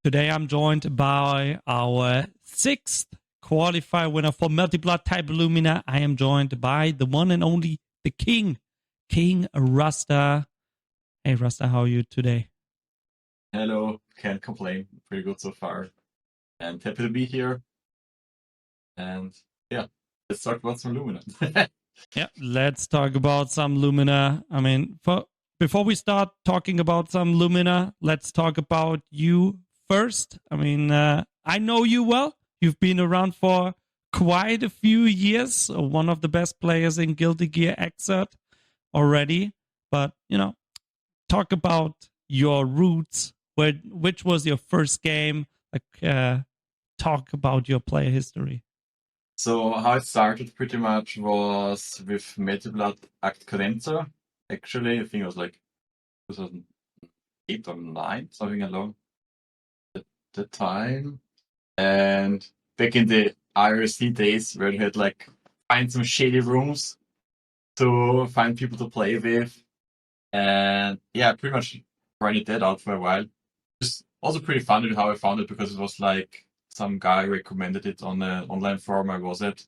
Today I'm joined by our sixth qualifier winner for Multi-Blood Type Lumina. I am joined by the one and only, the King Rasta. Hey Rasta, how are you today? Hello, can't complain. Pretty good so far. And happy to be here. And yeah, let's talk about some Lumina. Yeah, let's talk about some Lumina. I mean, before we start talking about some Lumina, let's talk about you first. I mean, I know you well. You've been around for quite a few years. One of the best players in Guilty Gear Xrd already. But, talk about your roots. Which was your first game? Talk about your player history. So how it started pretty much was with Metal Act Cadenza. Actually, I think it was like 2008 or 9, something along the time. And back in the IRC days where you had like find some shady rooms to find people to play with. And yeah, pretty much grinded that out for a while. It's also pretty funny how I found it because it was like some guy recommended it on an online forum I was at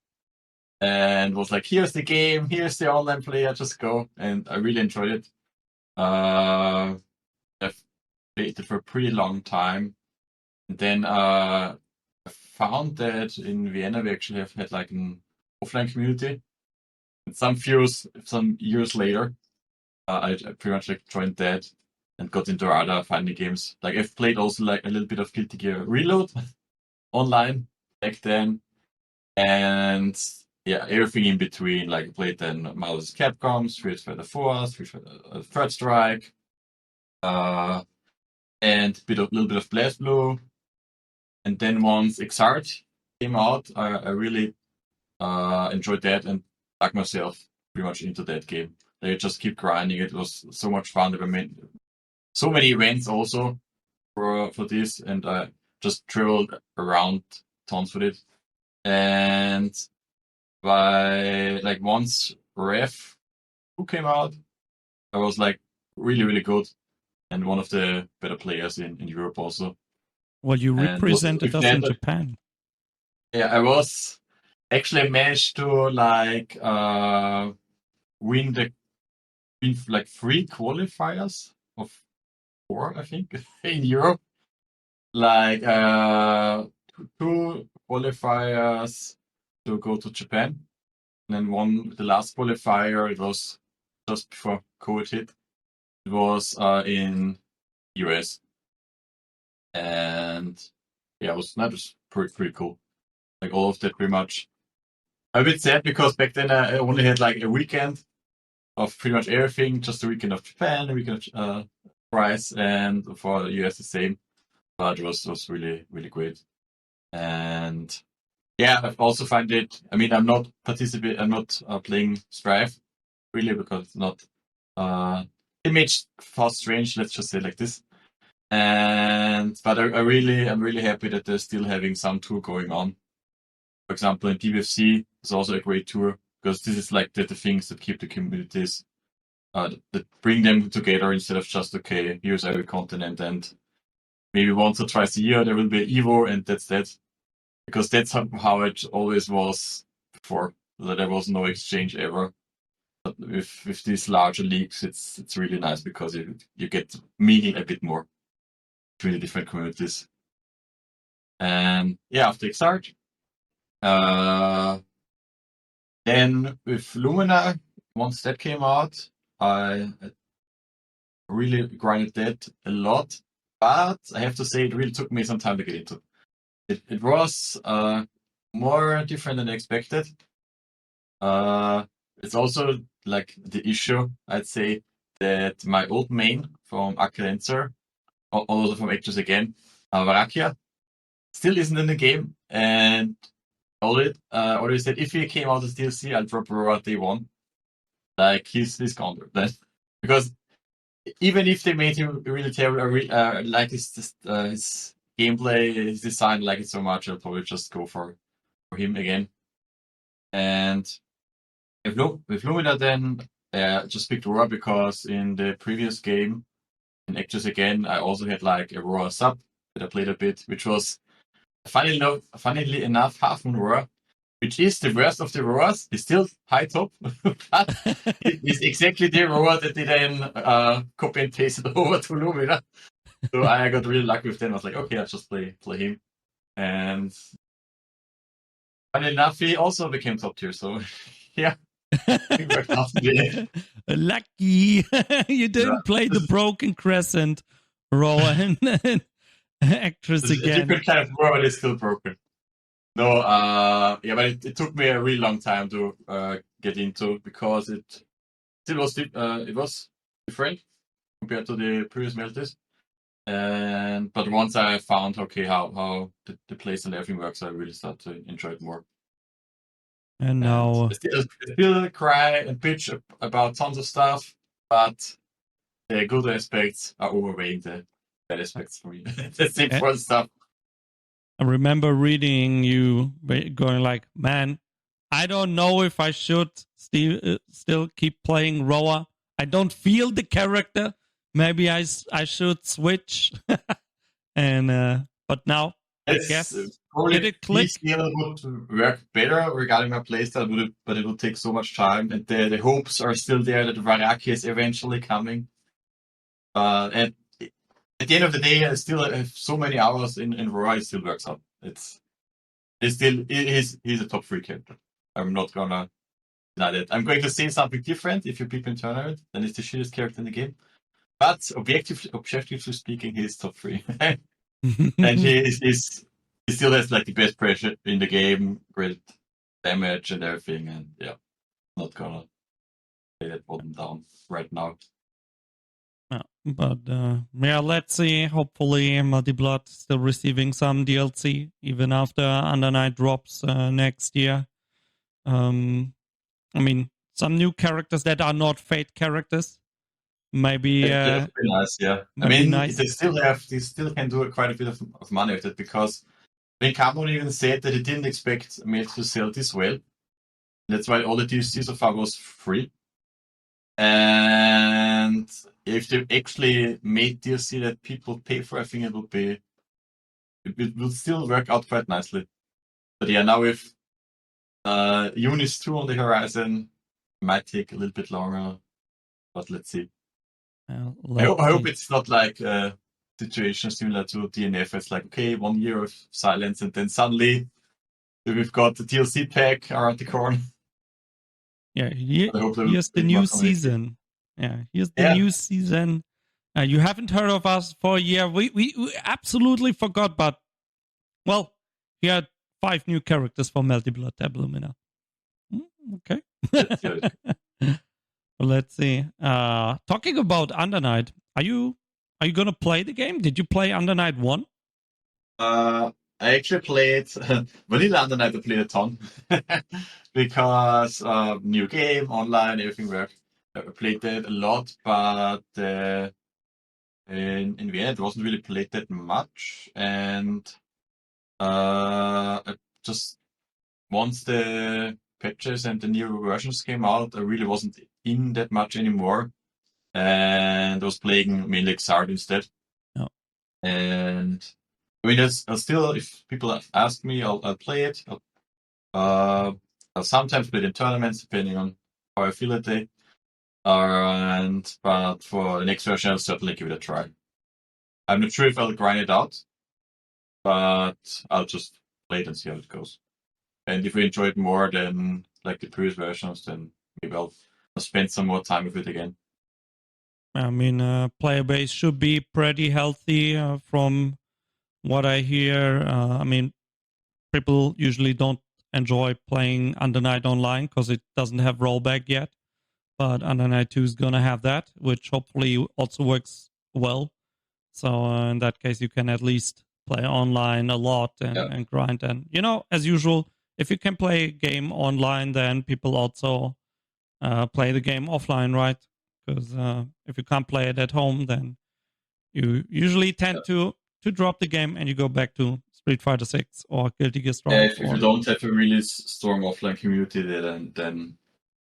and was like, here's the game, here's the online player, just go. And I really enjoyed it. I've played it for a pretty long time. And then I found that in Vienna we actually have had like an offline community. And some years later, I pretty much like joined that and got into other fighting games. Like I've played also like a little bit of Guilty Gear Reload online back then, and yeah, everything in between. Like I played then Marvel vs. Capcom, Street Fighter 4, Street Fighter Third Strike, and little bit of BlazBlue. And then once Exart came out, I really enjoyed that and dug myself pretty much into that game. Like, I just keep grinding. It was so much fun. There were so many events also for this, and I just traveled around tons with it. And by like once Ref who came out, I was like really, really good and one of the better players in Europe also. Well, you And was represented with us in that, Japan. yeah, I was actually managed to like win like 3 qualifiers of 4, I think, in Europe. Like 2 qualifiers to go to Japan, and then the last qualifier. It was just before COVID hit. It was in US, and yeah, that was pretty cool. Like all of that, pretty much. I'm a bit sad because back then I only had like a weekend of pretty much everything, just a weekend of Japan, a weekend of price, and for the US the same. But it was really, really great. And yeah, I've also find it. I mean, I'm not playing Strive really because it's not image fast strange. Let's just say like this. But I'm really happy that they're still having some tour going on. For example, in DBFC is also a great tour because this is like the things that keep the communities that bring them together instead of just okay, here's every continent and maybe once or twice a year there will be Evo and that's that. Because that's how it always was before. That there was no exchange ever. But with these larger leagues, it's really nice because you get mingle a bit more between the different communities. And yeah, after Exart, uh, then with Lumina, once that came out, I really grinded that a lot. But I have to say, it really took me some time to get into. It was more different than expected. It's also like the issue, I'd say, that my old main from Accadencer, also from Actors again, Varakia, still isn't in the game. And already said if he came out as DLC, I'll drop Aurora day one. Like he's gone then. Because even if they made him really terrible, like his gameplay, his design, like it so much, I'll probably just go for him again. And with Lumina then, just picked Aurora because in the previous game, in Actors again, I also had like Aurora sub, that I played a bit, which was funnily enough Half Moon Roar, which is the worst of the roars. It's still high top, but it's exactly the roar that they then copy and pasted over to Lumina. So I got really lucky with them. I was like, okay, I'll just play him. And funny enough, he also became top tier. So yeah, it worked out in the end. Lucky you didn't play the broken crescent roar and actress It's a again. different kind of roar, but it's still broken. No, yeah, but it took me a really long time to get into because it was different compared to the previous melters. But once I found how the place and everything works, I really started to enjoy it more. And now I still cry and bitch about tons of stuff, but the good aspects are overweighing the bad aspects for me. That's the important stuff. I remember reading you going like, man, I don't know if I should still keep playing Roa. I don't feel the character. Maybe I should switch. And but now I guess did it click? Still would work better regarding my playstyle, but it would take so much time, and the hopes are still there that Varaki is eventually coming. And at the end of the day, I still have so many hours in Roa. It still works out. He's a top 3 character. I'm not gonna deny that. I'm going to say something different if you pick in tournament, then it's the shittiest character in the game. But objectively speaking, he's top 3. And he still has like the best pressure in the game, great damage and everything, and yeah, not gonna lay that bottom down right now. But yeah, let's see. Hopefully, Multi-Blood still receiving some DLC even after Under Night drops next year. I mean, some new characters that are not Fate characters. Maybe that would be nice. Yeah, I mean, nice. They still can do quite a bit of money with it because Kamon even said that he didn't expect Mage to sell this well. That's why all the DLC so far was free. And if they actually made DLC that people pay for, I think it will still work out quite nicely. But yeah, now with Unis 2 on the horizon, it might take a little bit longer, but let's see. I hope it's not like a situation similar to DNF. It's like, okay, 1 year of silence, and then suddenly we've got the DLC pack around the corner. Yeah, here's the new season. Yeah, here's the new season. You haven't heard of us for a year. We absolutely forgot, but well, he had 5 new characters for Multi-Blood Tab Lumina. Okay. Well, let's see. Talking about Under Night, are you gonna play the game? Did you play Under Night 1? I actually played Vanilla Under Night. I played a ton because new game, online, everything worked. I played that a lot, but in the end, it wasn't really played that much. And I just once the patches and the new versions came out, I really wasn't in that much anymore, and I was playing mainly Xrd instead. Oh. And I mean, I'll still, if people ask me, I'll play it. I'll sometimes play it in tournaments, depending on how I feel that day. But for the next version, I'll certainly give it a try. I'm not sure if I'll grind it out, but I'll just play it and see how it goes. And if we enjoy it more than like the previous versions, then maybe I'll spend some more time with it again. I mean, player base should be pretty healthy from what I hear. I mean, people usually don't enjoy playing Under Night Online because it doesn't have rollback yet. But Under Night 2 is going to have that, which hopefully also works well. So in that case, you can at least play online a lot and grind. And, as usual, if you can play a game online, then people also play the game offline, right? Because if you can't play it at home, then you usually tend to drop the game and you go back to Street Fighter 6 or Guilty Gear Strive. If you don't have a really strong offline community there, then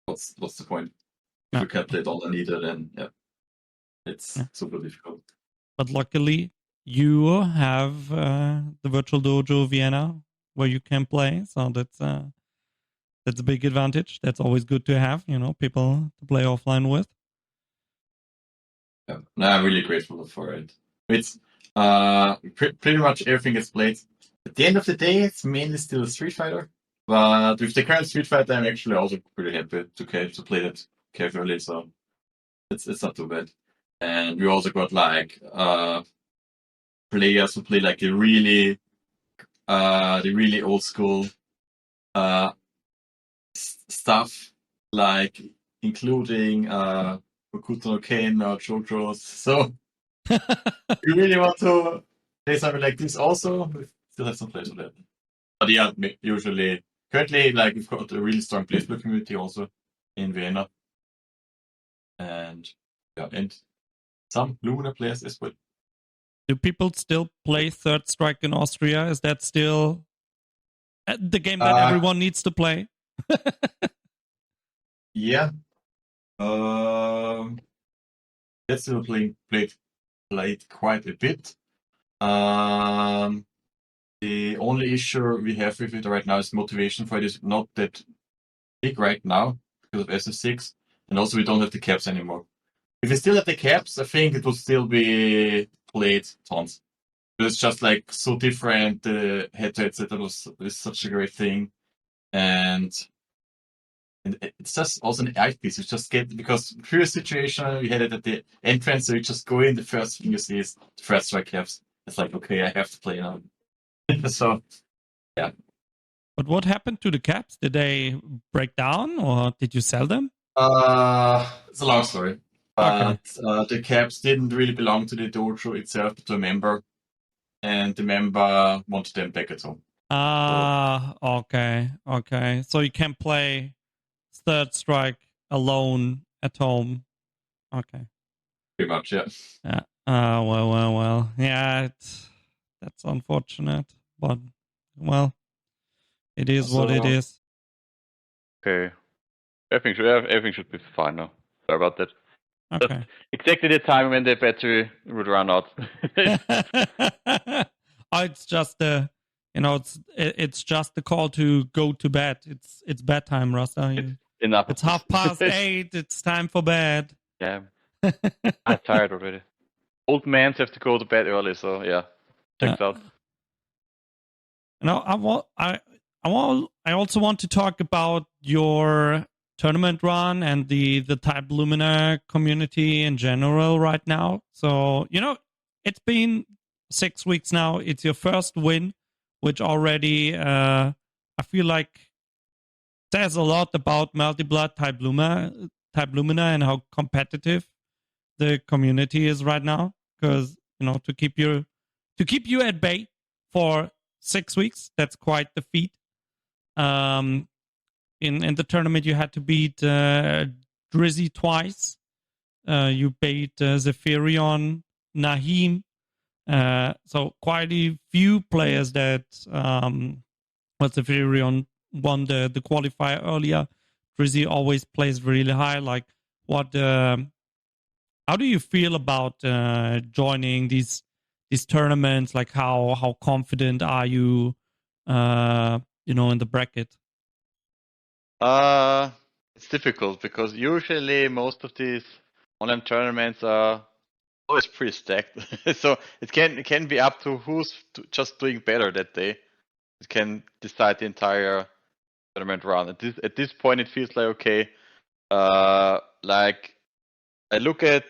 what's the point? If you can't play it online either, then it's super difficult. But luckily, you have the virtual dojo Vienna where you can play, so that's a big advantage. That's always good to have, people to play offline with. Yeah. No, I'm really grateful for it. It's pretty much everything is played. At the end of the day, it's mainly still a Street Fighter. But with the current Street Fighter, I'm actually also pretty happy to play that casually. So it's not too bad. And we also got like players who play like the really old school stuff, like including Hokuto no Ken or JoJo's. So you really want to play something like this also? We still have some players for that. But yeah, usually currently like we've got a really strong placement community also in Vienna. And yeah, and some Lumina players as well. Do people still play Third Strike in Austria? Is that still the game that everyone needs to play? Yeah. That's still played quite a bit. The only issue we have with it right now is motivation for it is not that big right now because of SF6, and also we don't have the caps anymore. If we still had the caps, I think it would still be played tons. But it's just like so different. The head-to-head setup is such a great thing, and it's just also an eye piece. You just get, because previous situation we had it at the entrance, so you just go in, the first thing you see is the first strike caps. It's like, okay, I have to play now. So yeah. But what happened to the caps? Did they break down or did you sell them? It's a long story. But the caps didn't really belong to the dojo itself, but to a member, and the member wanted them back at home. Okay. So you can play Third Strike alone at home. Okay. Pretty much, yeah. Yeah. Well. Yeah, that's unfortunate, but well, it is what it is. Okay. Everything should be fine now. Sorry about that. Okay. That's exactly the time when the battery would run out. It's just it's just the call to go to bed. It's bedtime, Rasta. Enough. It's 8:30. It's time for bed. Yeah. I'm tired already. Old men have to go to bed early, so yeah. Checks out. I also want to talk about your tournament run and the Type Lumina community in general right now. So, it's been 6 weeks now. It's your first win, which already I feel like says a lot about Multi-Blood Type Lumina and how competitive the community is right now. Because, to keep you at bay for 6 weeks, that's quite the feat. In the tournament, you had to beat Drizzy twice. You beat Zephyrion, Nahim. So quite a few players that Zephyrion won the qualifier earlier. Drizzy always plays really high. Like, how do you feel about joining these tournaments? Like, how confident are you, in the bracket? It's difficult because usually most of these online tournaments are always pretty stacked. So it can be up to who's just doing better that day. It can decide the entire tournament run. At this point, it feels like okay. Like I look at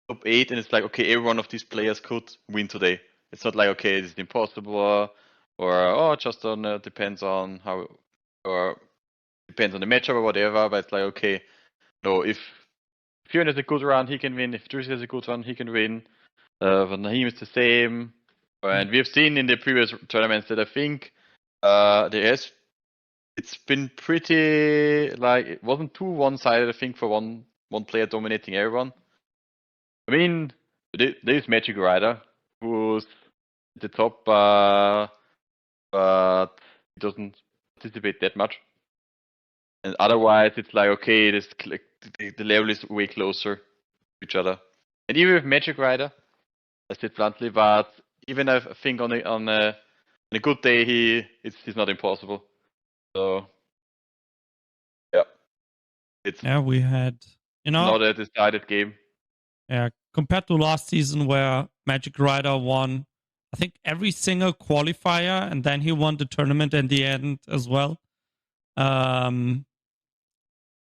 top 8 and it's like okay, every one of these players could win today. It's not like okay, it's impossible or just on depends on how or depends on the matchup or whatever. But it's like okay, no, if Fury has a good run, he can win. If Drizzy has a good run, he can win. But Nahim is the same. And we've seen in the previous tournaments that I think it's been pretty like it wasn't too one-sided. I think for one player dominating everyone. I mean, there is Magic Rider who's at the top, but he doesn't participate that much. And otherwise, it's like okay, the level is way closer to each other. And even with Magic Rider, I said bluntly, but even I think on a good day he's not impossible. So Yeah, we had, not a decided game. Yeah, compared to last season where Magic Rider won, I think every single qualifier, and then he won the tournament in the end as well.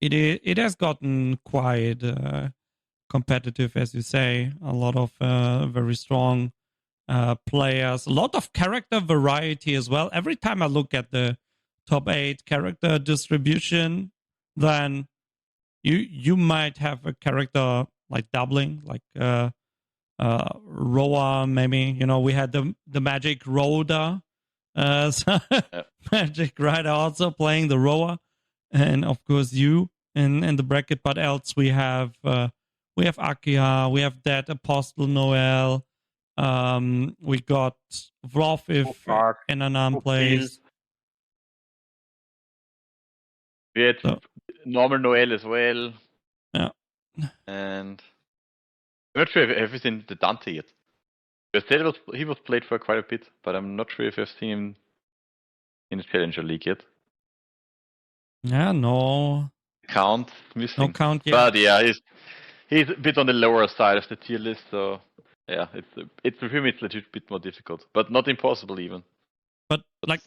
It has gotten quite competitive, as you say. A lot of very strong players, a lot of character variety as well. Every time I look at the top 8 character distribution, then you might have a character like doubling, like Roa, maybe. We had the Magic Rhoda, so Magic Rider also playing the Roa, and of course you in the bracket. But else we have Akia, we have that Apostle Noel, we got Vroth if Enanan plays. We had normal Noel as well. Yeah, and I'm not sure if I've seen the Dante yet. I said he was played for quite a bit, but I'm not sure if I've seen him in the Challenger League yet. Yeah, no count missing. No count yet. But yeah, he's a bit on the lower side of the tier list, so yeah, it's for him it's a little bit more difficult, but not impossible even. But like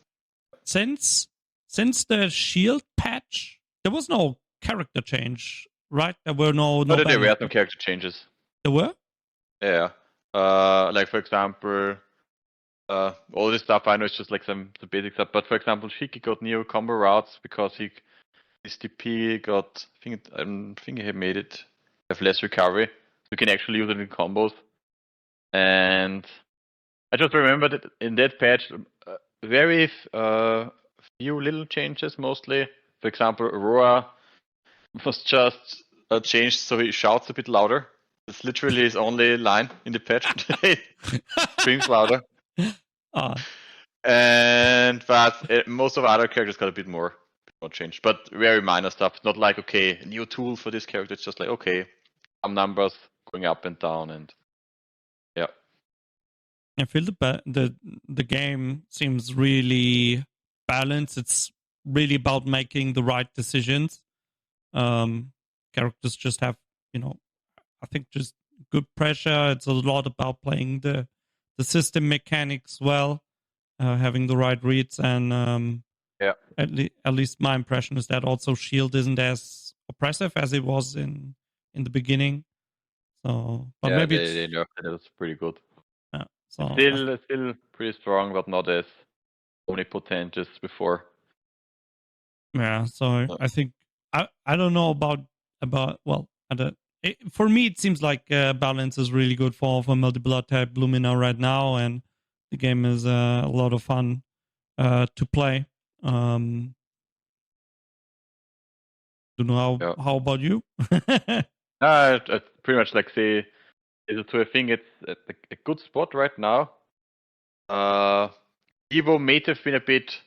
since the Shield patch, there was no character change, right? There were no. There were some character changes. There were. Yeah. Like for example, all this stuff I know is just like some basic stuff. But for example, Shiki got new combo routes because his TP got. I think he made it have less recovery. You can actually use it in combos. And I just remember that in that patch, very few little changes mostly. For example, Aurora was just changed so he shouts a bit louder. It's literally his only line in the patch. He screams louder. But most of other characters got a bit more changed, but very minor stuff. Not like, okay, new tool for this character. It's just like, okay, some numbers going up and down, and yeah. I feel the game seems really balanced. It's really about making the right decisions. Characters just have, I think just good pressure. It's a lot about playing the system mechanics well, having the right reads, and at least my impression is that also Shield isn't as oppressive as it was in the beginning. So, but yeah, maybe they nerfed it. It was pretty good. Yeah, so still pretty strong, but not as omnipotent as before. Yeah, so I think I don't know about well, for me it seems like balance is really good for multi-blood type Lumina right now, and the game is a lot of fun to play. Don't know how about you? I pretty much like say to I think it's a good spot right now. Evo may have been a bit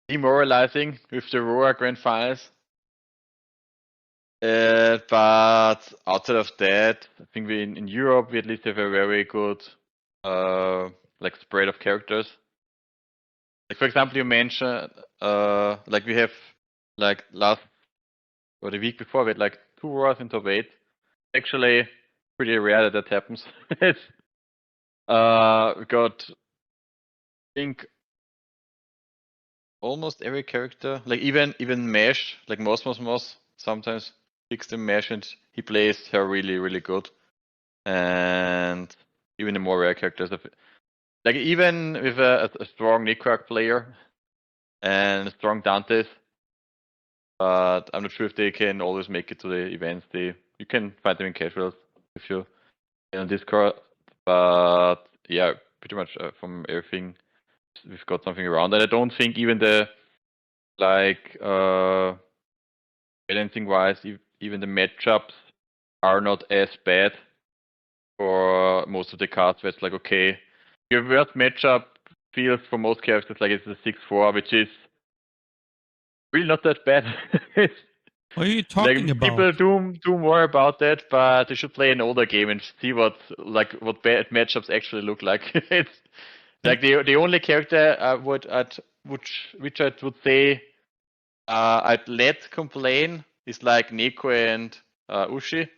demoralizing with the Aurora Grand Finals. But outside of that, I think we in Europe we at least have a very good like spread of characters. Like for example, you mentioned like we have like last or the week before we had like 2 Auroras in top 8. Actually, pretty rare that happens. We got I think almost every character, like even Mesh, like Moss sometimes picks the Mesh and he plays her really, really good. And even the more rare characters, like even with a strong Necroarch player and strong Dantes, but I'm not sure if they can always make it to the events. You can find them in casuals if you on Discord, but yeah, pretty much from everything we've got something around. And I don't think even the like balancing wise, even the matchups are not as bad for most of the cards. Where it's like, okay, your worst matchup feels for most characters like it's a 6-4, which is really not that bad. What are you talking about? People do more about that, but they should play an older game and see what bad matchups actually look like. It's like the only character which I would say I'd let complain is like Neko and Ushi.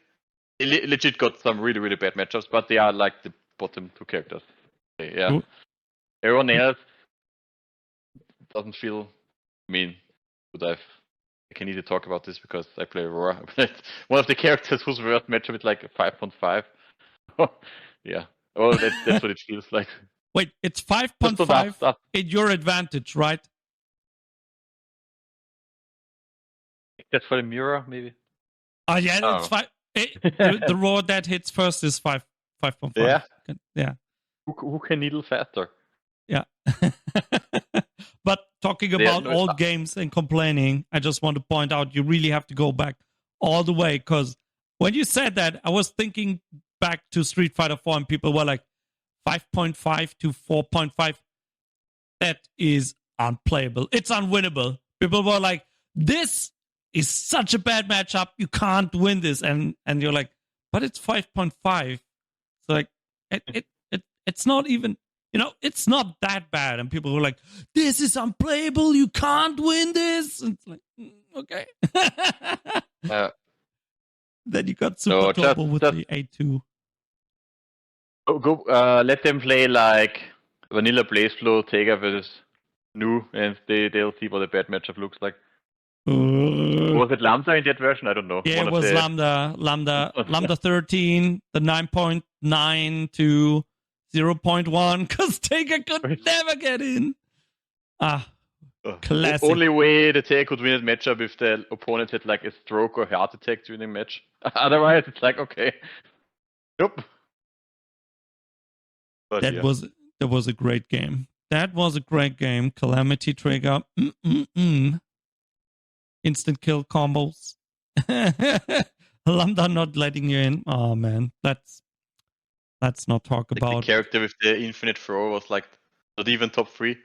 They legit got some really, really bad matchups, but they are like the bottom two characters. Yeah. Cool. Everyone else doesn't feel good. I can easily talk about this because I play Aurora. One of the characters whose worst matchup is like 5.5. Yeah. Oh, that's what it feels like. Wait, it's 5.5 in your advantage, right? That's for the mirror, maybe. Oh yeah, it's 5. The roar that hits first is 5.5. Yeah. Yeah. Who can needle faster? Yeah. But talking about old games and complaining, I just want to point out you really have to go back all the way, because when you said that, I was thinking back to Street Fighter 4 and people were like 5.5 to 4.5. That is unplayable. It's unwinnable. People were like, this is such a bad matchup. You can't win this. And you're like, but it's 5.5. So like, it's not even, it's not that bad. And people were like, this is unplayable. You can't win this. And it's like, okay. Then you got Super Turbo with the A2. Let them play like Vanilla Blaze Flow, Tega versus Nu, and they'll see what a bad matchup looks like. Was it Lambda in that version? I don't know. Yeah, it was Lambda 13, the 9.9 to 0.1, because Tega could never get in. Classic. Only way the Tega could win a matchup if the opponent had like a stroke or heart attack during the match. Otherwise, it's like, okay. Nope. But that was a great game. That was a great game. Calamity Trigger. Instant kill combos. Lambda not letting you in. Oh man, let's not talk about. The character with the infinite throw was like not even top 3.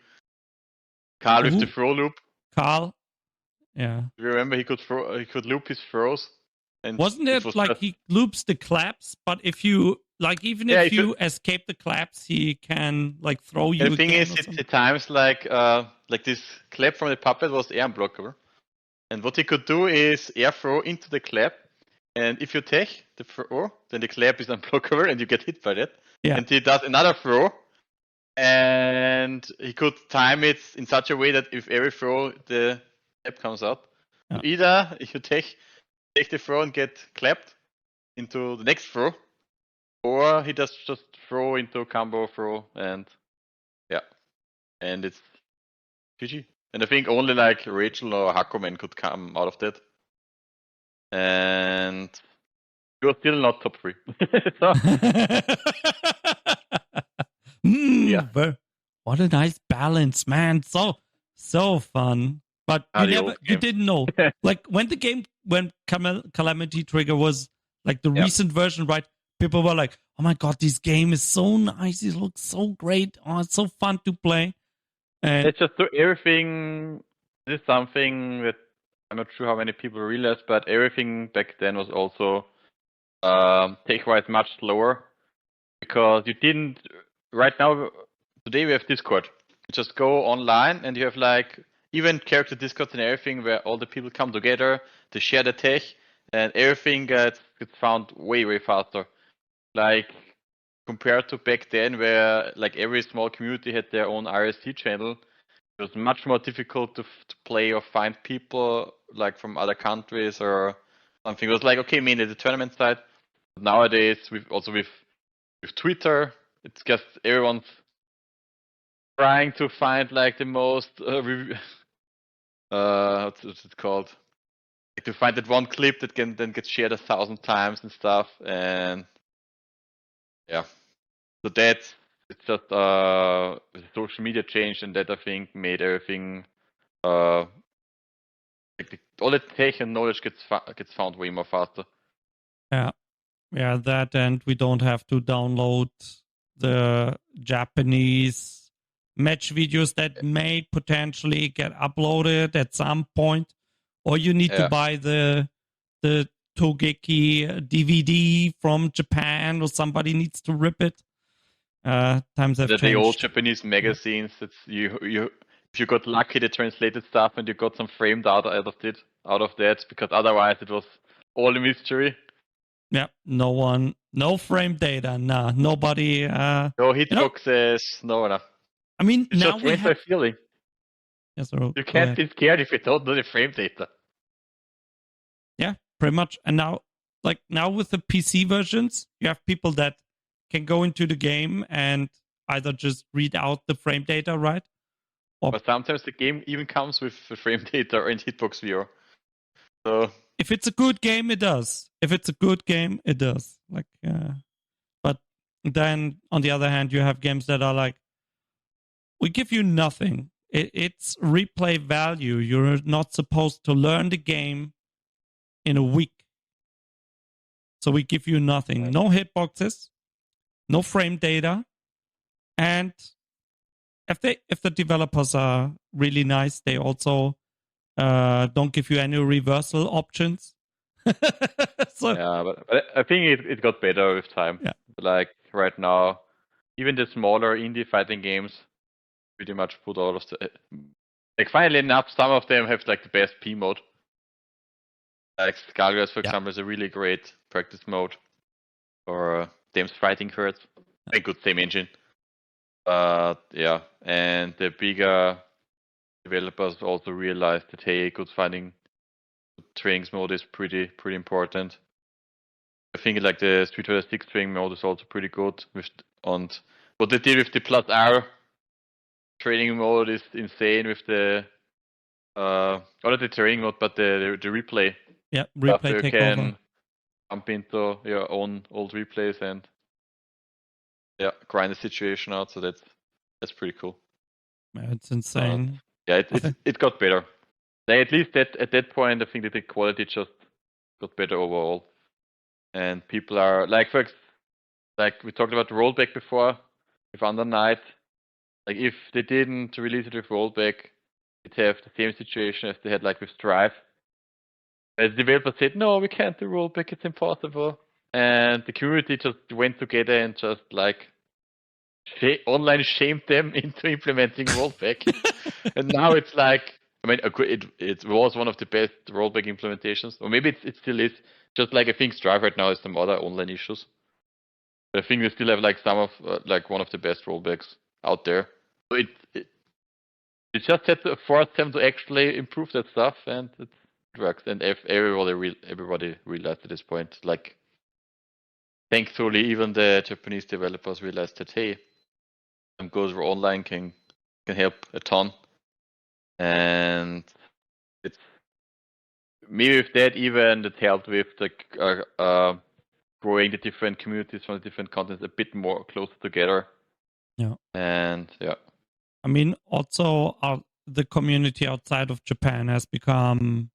Carl with the throw loop. Carl, yeah. Do you remember he could loop his throws? And wasn't it like he loops the claps, but if you even if you escape the claps, he can like throw you. And the thing is, at times like this clap from the puppet was air unblockable. And what he could do is air throw into the clap, and if you take the throw, then the clap is unblockable and you get hit by that. Yeah. And he does another throw, and he could time it in such a way that if every throw the clap comes out, either you take the throw and get clapped into the next throw, or he does just throw into combo throw, and it's GG. And I think only like Rachel or Hakumen could come out of that. And you're still not top 3. Yeah. What a nice balance, man. So fun. But you didn't know. Like when Calamity Trigger was like the recent version, right? People were like, oh my god, this game is so nice. It looks so great. Oh, it's so fun to play. And it's just everything. This is something that I'm not sure how many people realize, but everything back then was also tech-wise much slower, because you didn't. Right now, today we have Discord. You just go online and you have like event character Discords and everything where all the people come together, they share the tech, and everything gets found way, way faster. Like compared to back then, where like every small community had their own RSC channel, it was much more difficult to play or find people like from other countries or something. It was like, okay, mainly the tournament side. But nowadays, with Twitter, it's just everyone's trying to find like the most what's it called? Like to find that one clip that can then get shared 1,000 times and stuff, and yeah. So it's just social media change, and that I think made everything all the tech and knowledge gets found way more faster. Yeah, that, and we don't have to download the Japanese match videos that may potentially get uploaded at some point. or you need to buy the Togeki DVD from Japan, or somebody needs to rip it. Times have changed. The old Japanese magazines. It's you. If you got lucky, they translated stuff, and you got some framed out of that, because otherwise it was all a mystery. Yeah, no frame data, nah, nobody. No hitboxes, no. I mean, it's now just we went by have. feeling. Yes, sir. You can't be scared if you don't know the frame data. Yeah, pretty much. And now with the PC versions, you have people that can go into the game and either just read out the frame data, right? But sometimes the game even comes with the frame data and hitbox viewer. So if it's a good game, it does. If it's a good game, it does. But then on the other hand, you have games that are like, we give you nothing. It's replay value. You're not supposed to learn the game in a week. So we give you nothing. No hitboxes, no frame data. And if the developers are really nice, they also don't give you any reversal options. yeah, but I think it got better with time. Yeah. Like right now, even the smaller indie fighting games pretty much put all of the finally enough, some of them have like the best P mode. Like Skullgirls, for example, is a really great practice mode for Dame's fighting cards. A good same engine. Yeah, and the bigger developers also realized that hey, good fighting training mode is pretty important. I think like the Street Fighter 6 training mode is also pretty good. And what they did with the plus R training mode is insane with the not the training mode, but the replay. Yeah, replay you takeover. Can jump into your own old replays and grind the situation out. So that's pretty cool. Yeah, it's insane. It got better. At least at that point, I think that the quality just got better overall. And people are like we talked about the rollback before with Under Night. Like if they didn't release it with rollback, it'd have the same situation as they had like with Strive. As the developer said, no, we can't do rollback, it's impossible. And the community just went together and just like online shamed them into implementing rollback. And now it's like, I mean, it was one of the best rollback implementations, or maybe it still is. Just like I think Strive right now has some other online issues, but I think they still have like some of like one of the best rollbacks out there. So it just had to force them to actually improve that stuff, and it works. And everybody realized at this point, like thankfully, even the Japanese developers realized that hey, some goes online can help a ton, and it's maybe with that even it helped with the growing the different communities from the different continents a bit more closer together. Yeah. And yeah. I mean, also the community outside of Japan has become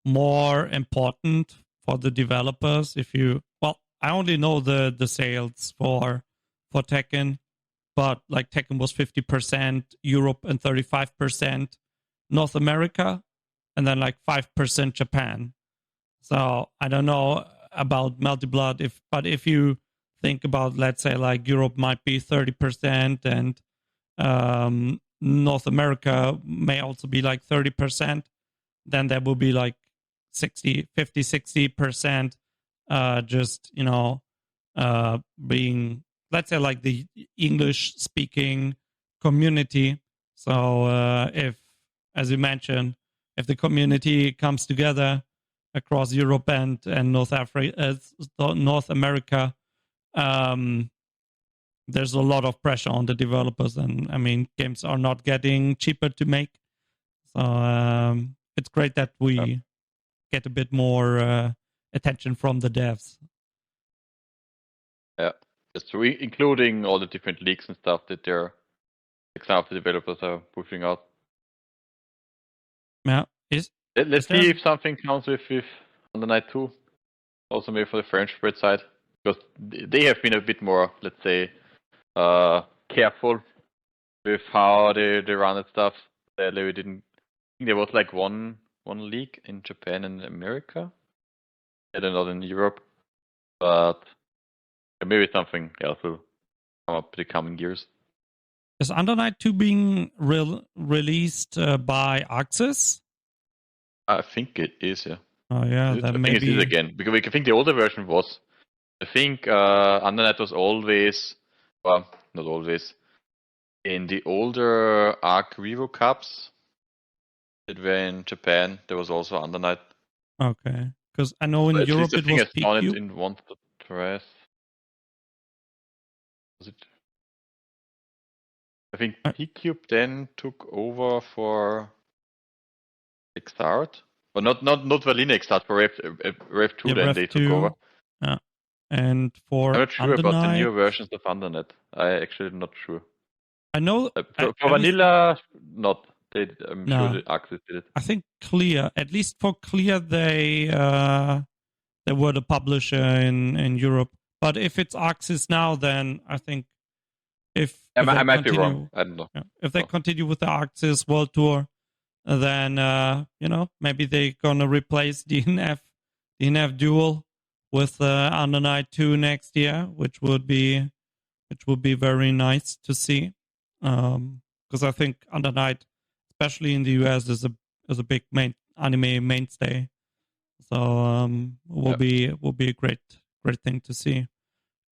more important for the developers. I only know the sales for Tekken, but like Tekken was 50% Europe and 35% North America, and then like 5% Japan. So I don't know about Melty Blood, but if you think about, let's say, like Europe might be 30% and North America may also be like 30%, then there will be like 60% just, being, let's say, like the English speaking community. So if, as you mentioned, if the community comes together across Europe and North America, there's a lot of pressure on the developers, and I mean, games are not getting cheaper to make. So it's great that we get a bit more attention from the devs. Yeah, just including all the different leaks and stuff that some of the developers are pushing out. Yeah, let's see if something comes with Under Night 2. Also maybe for the French spread side, because they have been a bit more, let's say, careful with how they run and stuff. They didn't. I think there was like one one league in Japan and America, and not in Europe. But maybe something else will come up in the coming years. Is Under Night 2 being released by Axis? I think it is, yeah. Oh yeah, I then think it is maybe again, because I think the older version was. I think Under Night was always, well, not always, in the older Arc Revo Cups that were in Japan, there was also Under Night. okay. Because I know in At Europe least I it think was I found it PQ. in one of the dress. Was it? I think P-Cube then took over for Xart. But not for Linux, Xart, for Rev 2 Yeah, then Rev they took 2. over. Yeah. And I'm for not sure Under about the Night, newer versions of Undernet. I actually not sure. I know For Vanilla, not. I'm No. sure the Axis did it. I think Clear, at least for Clear, they were the publisher in Europe. But if it's Axis now, then I think if I they might be continue, wrong. I don't know. yeah, if they continue with the Axis World Tour, then maybe they're gonna replace DNF Duel with Under Night 2 next year, which would be very nice to see. Because I think Under Night, especially in the US, is a big anime mainstay. So will be a great thing to see.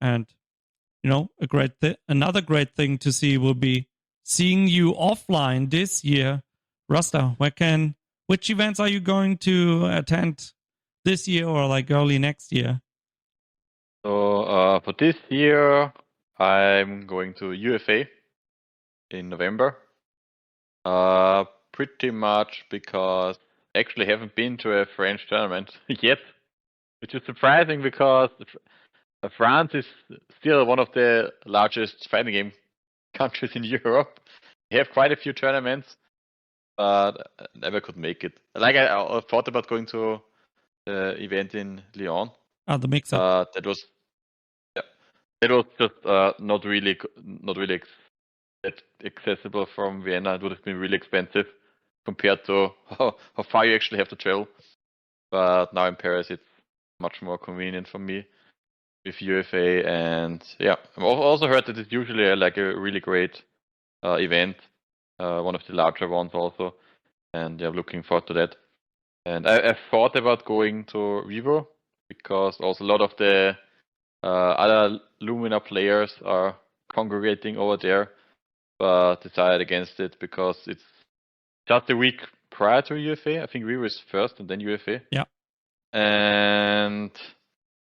And another great thing to see will be seeing you offline this year. Rasta, which events are you going to attend this year or like early next year? So for this year, I'm going to UFA in November. Pretty much because I actually haven't been to a French tournament yet, which is surprising because France is still one of the largest fighting game countries in Europe. We have quite a few tournaments, but I never could make it. Like I thought about going to the event in Lyon. The mix-up. That was just not really accessible from Vienna. It would have been really expensive compared to how far you actually have to travel. But now in Paris, it's much more convenient for me with UFA. And yeah, I've also heard that it's usually like a really great event, one of the larger ones also. And yeah, looking forward to that. And I've thought about going to Revo because also a lot of the other Lumina players are congregating over there, but decided against it because it's just a week prior to UFA. I think Revo is first and then UFA. Yeah. And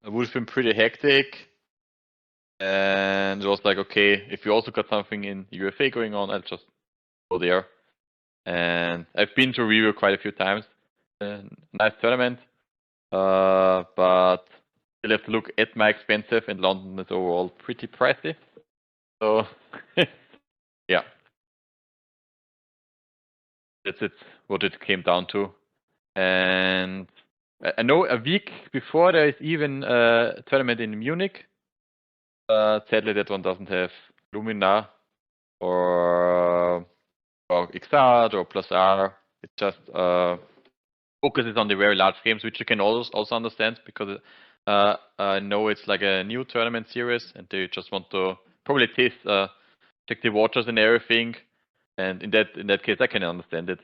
it would have been pretty hectic. And it was like, okay, if you also got something in UFA going on, I'll just go there. And I've been to Revo quite a few times. Nice tournament. But you'll have to look at my expensive, and London is overall pretty pricey. So, yeah. That's it, what it came down to. And I know a week before there is even a tournament in Munich. Sadly, that one doesn't have Lumina or Xrd or Plus R. It just focuses on the very large games, which you can also understand because I know it's like a new tournament series and they just want to probably check the waters and everything. And in that case, I can understand it.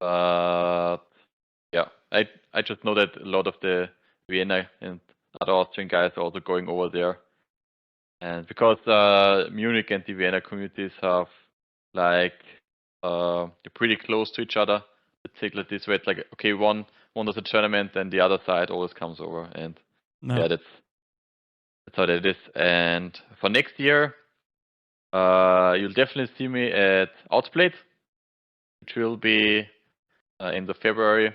But yeah, I just know that a lot of the Vienna and other Austrian guys are also going over there. And because Munich and the Vienna communities have like they're pretty close to each other, let's take like this way. It's like okay, one does a tournament, and the other side always comes over, and yeah, that's how that is. And for next year, you'll definitely see me at Outplayed, which will be end of February,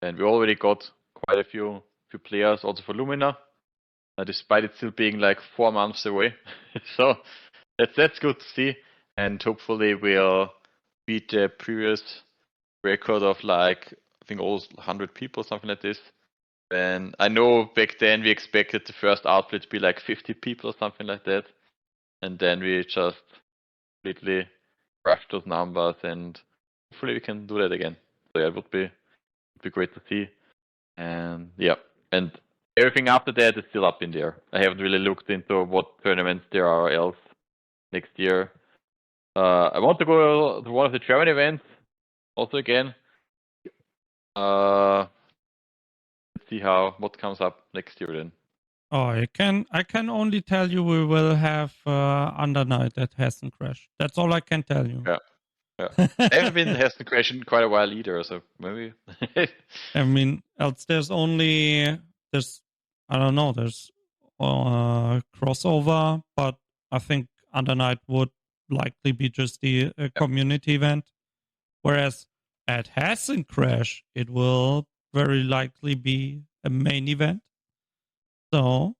and we already got quite a few players also for Lumina. Despite it still being like 4 months away. So that's good to see. And hopefully we'll beat the previous record of like, I think almost 100 people, something like this. And I know back then we expected the first outlet to be like 50 people or something like that. And then we just completely crushed those numbers and hopefully we can do that again. So yeah, it would be would be great to see. And yeah, and everything after that is still up in there. I haven't really looked into what tournaments there are else next year. I want to go to one of the German events also again. Let's see what comes up next year then. Oh, I can only tell you we will have Under Night at Hessen Crash. That's all I can tell you. Yeah. I haven't been to Hessen Crash in quite a while either, so maybe. I mean, else there's I don't know, there's crossover, but I think Under Night would likely be just the community event. Whereas at Hessen Crash, it will very likely be a main event. So,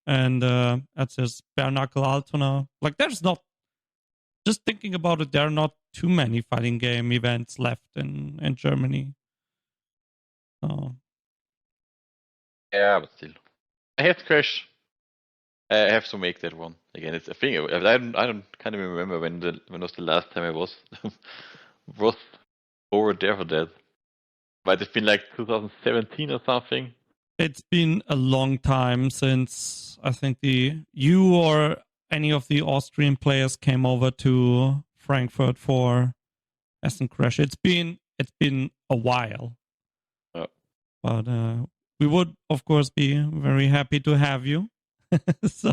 and at this Bare Knuckle Altona, like there's not, just thinking about it, there are not too many fighting game events left in Germany. So. Yeah, but still. I have to crash. I have to make that one again. It's a thing. Can't even remember when was the last time I was over there for that. Might have been like 2017 or something. It's been a long time since I think you or any of the Austrian players came over to Frankfurt for Essen Crash. It's been a while. Oh. But we would of course be very happy to have you. So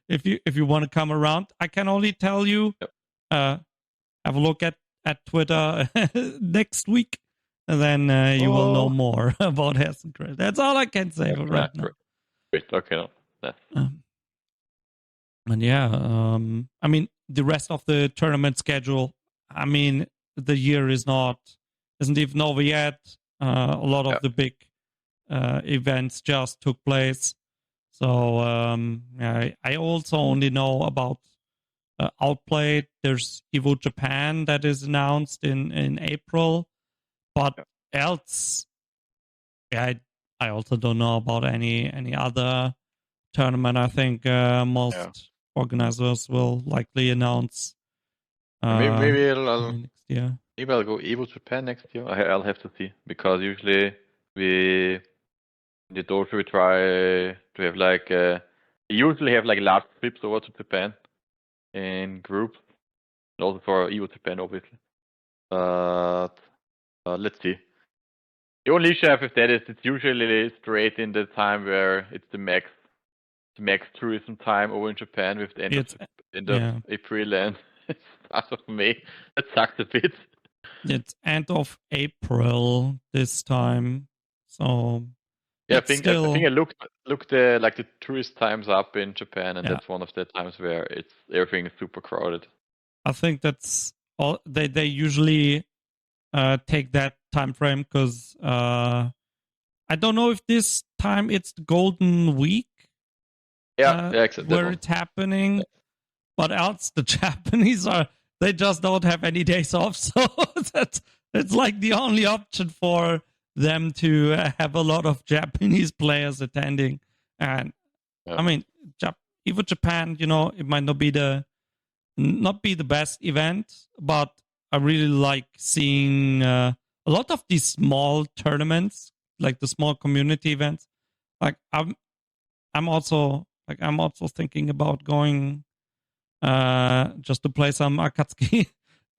if you want to come around, I can only tell you have a look at Twitter next week. And then you will know more about Hessen Crash. That's all I can say for right now. Great. Okay. No. And yeah, I mean, the rest of the tournament schedule, I mean, the year isn't even over yet. A lot of the big events just took place. So I also only know about Outplayed. There's Evo Japan that is announced in April. But else, I also don't know about any other tournament. I think most organizers will likely announce maybe I'll next year. Maybe I'll go Evo Japan next year. I'll have to see, because usually in the dojo we try to have we usually have large trips over to Japan in groups, and also for Evo Japan obviously. But let's see. The only issue I have with that is it's usually straight in the time where it's the max tourism time over in Japan, with the end of April and start of May. That sucks a bit. It's end of April this time, so yeah. I think I looked the tourist times up in Japan, and that's one of the times where everything is super crowded. I think that's all. They usually take that time frame because I don't know if this time it's the Golden Week. Where it's happening, but else the Japanese they just don't have any days off, so it's like the only option for them to have a lot of Japanese players attending. And I mean, Evo Japan, it might not be the best event, but I really like seeing a lot of these small tournaments, like the small community events. Like I'm also thinking about going just to play some Akatsuki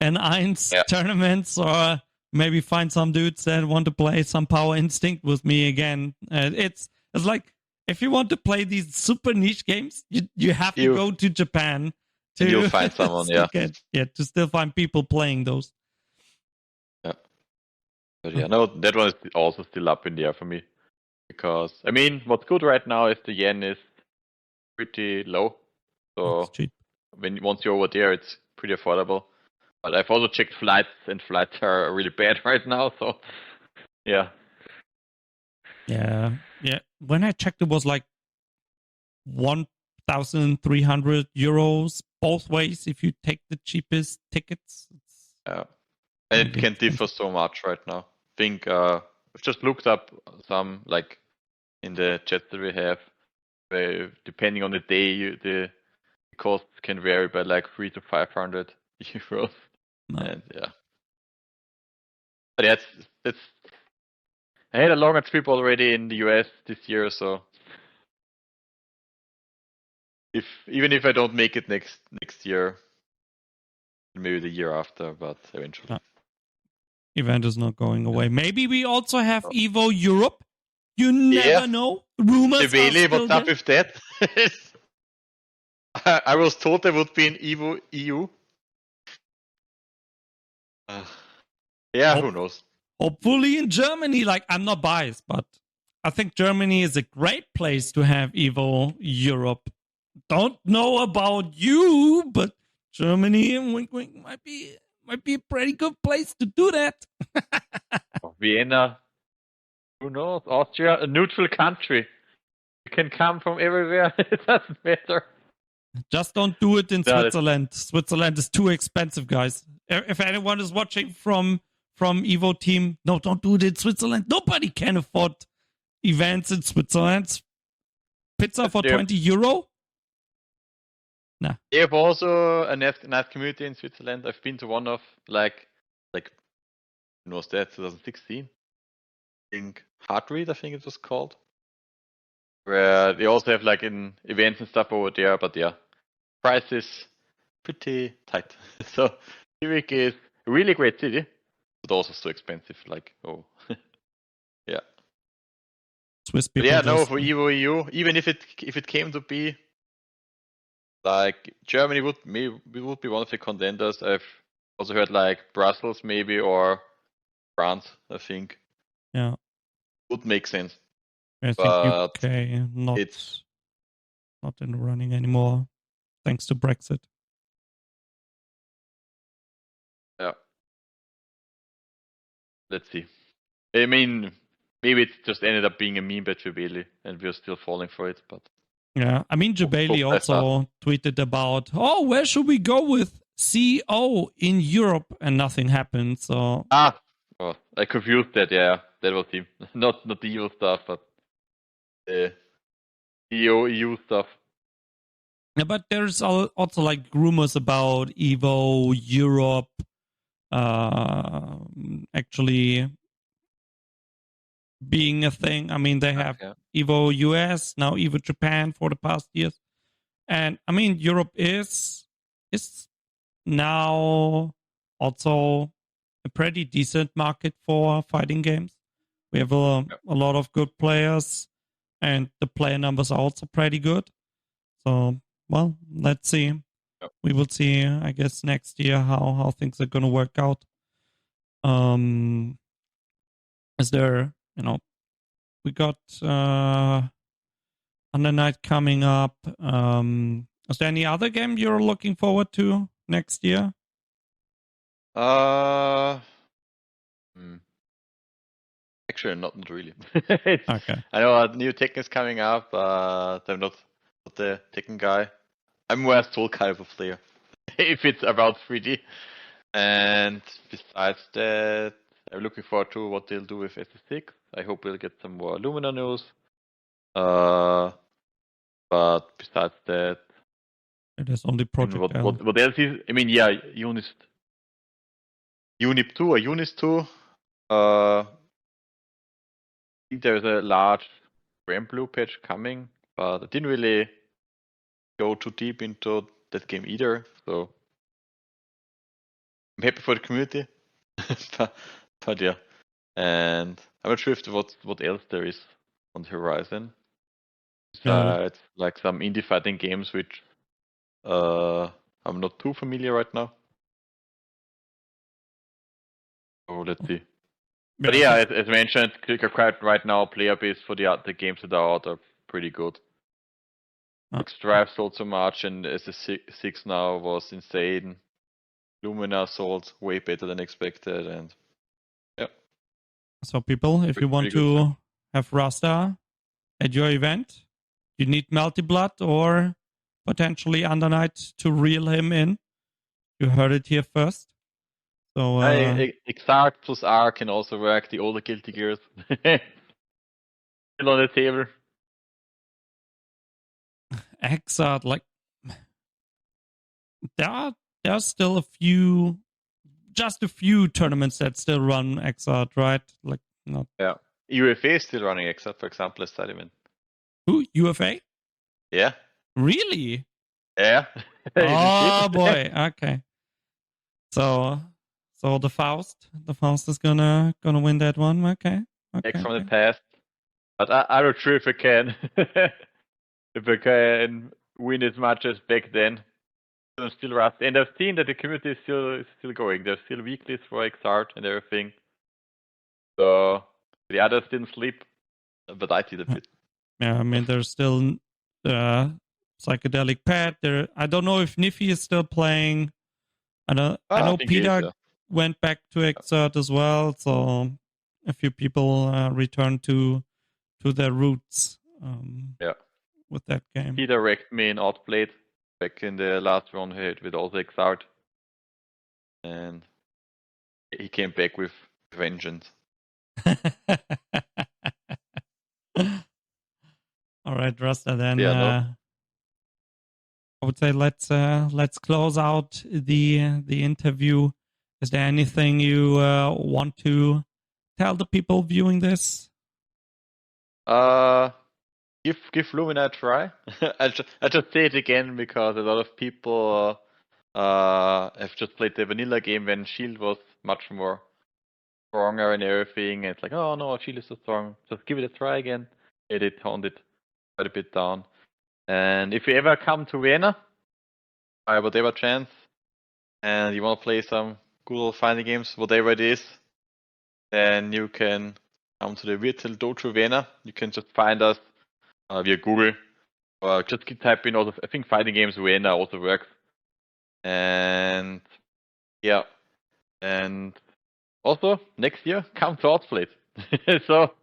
and Eins tournaments, or maybe find some dudes that want to play some Power Instinct with me again. It's like, if you want to play these super niche games, you have to go to Japan to you'll find someone, to still find people playing those. Yeah. But no, that one is also still up in the air for me. Because, I mean, what's good right now is the yen is pretty low. So once you're over there, it's pretty affordable. But I've also checked flights, and flights are really bad right now. So, yeah. When I checked, it was like 1,300 euros both ways if you take the cheapest tickets. And it can differ so much right now. I think I've just looked up some, in the chat that we have, depending on the day, the costs can vary by 300 to 500 euros. No. And but I had a longer trip already in the US this year, so even if I don't make it next year, maybe the year after, but eventually. Event is not going away. Maybe we also have Evo Europe. You never Yeah. know. Rumors are Really, still what's up there. with that? I was told there would be an Evo EU. Yeah, who knows? Hopefully in Germany. Like, I'm not biased, but I think Germany is a great place to have Evo Europe. Don't know about you, but Germany wink, wink, might be a pretty good place to do that. Vienna, who knows? Austria, a neutral country. You can come from everywhere. It doesn't matter. Just don't do it in No, Switzerland. Switzerland is too expensive, guys. If anyone is watching from Evo team, no, don't do it in Switzerland. Nobody can afford events in Switzerland. Pizza for €20? Nah. They have also a nice community in Switzerland. I've been to one of like when was that? 2016. I think Heartread, I think it was called. Where they also have like in events and stuff over there, but yeah, price is pretty tight. So Zurich is a really great city, but also so expensive. Like yeah. Swiss people. But yeah, no, for Evo EU, even if it came to be like Germany would be one of the contenders. I've also heard like Brussels maybe or France, I think. Yeah. Would make sense. I think UK not in the running anymore, thanks to Brexit. Yeah. Let's see. I mean, maybe it just ended up being a meme by Jabeli, and we're still falling for it. But yeah, I mean, Jabeli also tweeted about, where should we go with CO in Europe, and nothing happened. So I confused that. Yeah, that was him. Not the EU stuff, but the EU stuff. Yeah, but there's also like rumors about Evo Europe actually being a thing. I mean, they have Evo US, now Evo Japan for the past years. And I mean, Europe is now also a pretty decent market for fighting games. We have a lot of good players, and the player numbers are also pretty good. So, well, let's see. Yep. We will see, I guess, next year how things are going to work out. Is there, we got Under Night coming up. Is there any other game you're looking forward to next year? Actually, not really. Okay. I know a new Tekken is coming up, but I'm not the Tekken guy. I'm more a Soul Calibur player, if it's about 3D. And besides that, I'm looking forward to what they'll do with SS6. I hope we'll get some more Lumina news. But besides that, it is only Project what else is? I mean, yeah, Unip 2 or Unis 2. I think there's a large Grand Blue patch coming, but I didn't really go too deep into that game either. So I'm happy for the community, but yeah, and I'm not sure if what else there is on the horizon besides like some indie fighting games, which I'm not too familiar right now. So let's see. But yeah, as mentioned, right now, player base for the games that are out are pretty good. Strive sold so much, and SS6 now was insane. Lumina sold way better than expected, and yeah. So people, if you want to have Rasta at your event, you need Multi-Blood or potentially Under Night to reel him in. You heard it here first. So Exarch plus R can also work. The older Guilty Gears still on the table. Exarch, like there are still just a few tournaments that still run Exarch, right? Like not. Yeah, UFA is still running, except for example, as side event. Who? UFA? Yeah. Really? Yeah. You didn't see Oh it? boy. Okay. So the Faust is gonna win that one. Okay. Back from the Okay. past. But I'm not sure if I can if I can win as much as back then. I'm still rusty. And I've seen that the community is still going. There's still weeklies for XR and everything. So the others didn't sleep, but I did a bit. Yeah, I mean, there's still psychedelic pet. There, I don't know if Niffy is still playing. I know think Peter it is, yeah. went back to Exert as well, so a few people returned to their roots. Yeah. With that game. He directed me in Outplayed back in the last round he had with also XR. And he came back with vengeance. All right, Rasta. Then Yeah, no. I would say let's close out the interview. Is there anything you want to tell the people viewing this? Give Lumina a try. I just say it again because a lot of people have just played the vanilla game when Shield was much more stronger and everything. And it's like, oh no, Shield is so strong. Just give it a try again. It toned it quite a bit down. And if you ever come to Vienna, by whatever chance, and you want to play some good old fighting games, whatever it is, then you can come to the Virtual Dojo Vienna. You can just find us via Google, or just keep typing. Also, I think fighting games Vienna also works. And yeah, and also next year come to Outsplit. So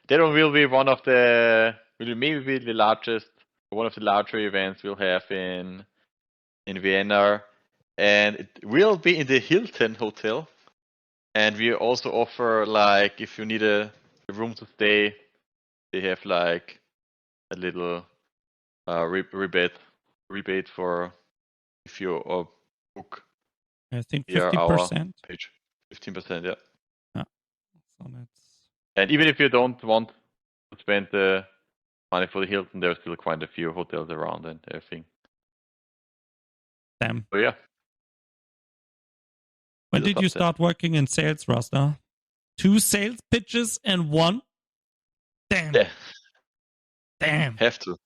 that one will be one of the maybe the largest, one of the larger events we'll have in Vienna, and it will be in the Hilton Hotel. And we also offer, like, if you need a room to stay, they have like a little rebate for if you book I think via 50%. our page. 15%, yeah. So that's... And even if you don't want to spend the money for the Hilton, there's still quite a few hotels around and everything. Damn. So yeah. When did you start working in sales, Rasta? 2 sales pitches and 1? Damn. Yeah. Damn. Have to.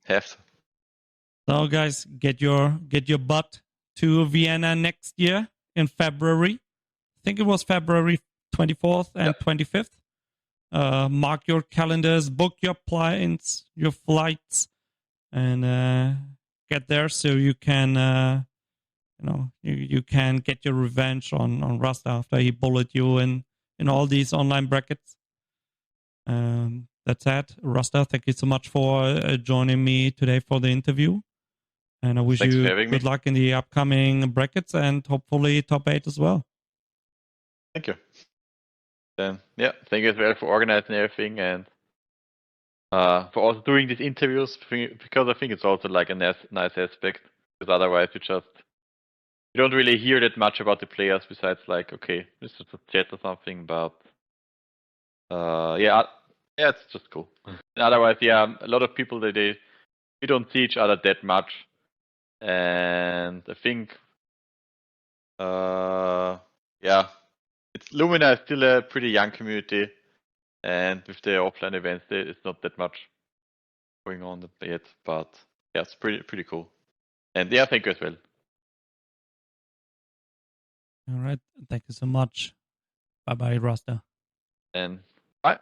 So guys, get your butt to Vienna next year in February. I think it was February 24th and 25th. Mark your calendars, book your planes, your flights, and get there so you can you can get your revenge on Rasta after he bullied you in all these online brackets. That's it. Rasta, thank you so much for joining me today for the interview. And I wish Thanks you for having good me. luck in the upcoming brackets and hopefully top 8 as well. Thank you. Then, yeah, thank you as well for organizing everything and for also doing these interviews, because I think it's also like a nice aspect, because otherwise you don't really hear that much about the players besides like, okay, this is a chat or something, but yeah, it's just cool. Otherwise, yeah, a lot of people we don't see each other that much, and I think yeah, Lumina is still a pretty young community, and with the offline events, it's not that much going on yet, but yeah, it's pretty cool. And yeah, thank you as well. All right. Thank you so much. Bye-bye, Rasta. And bye.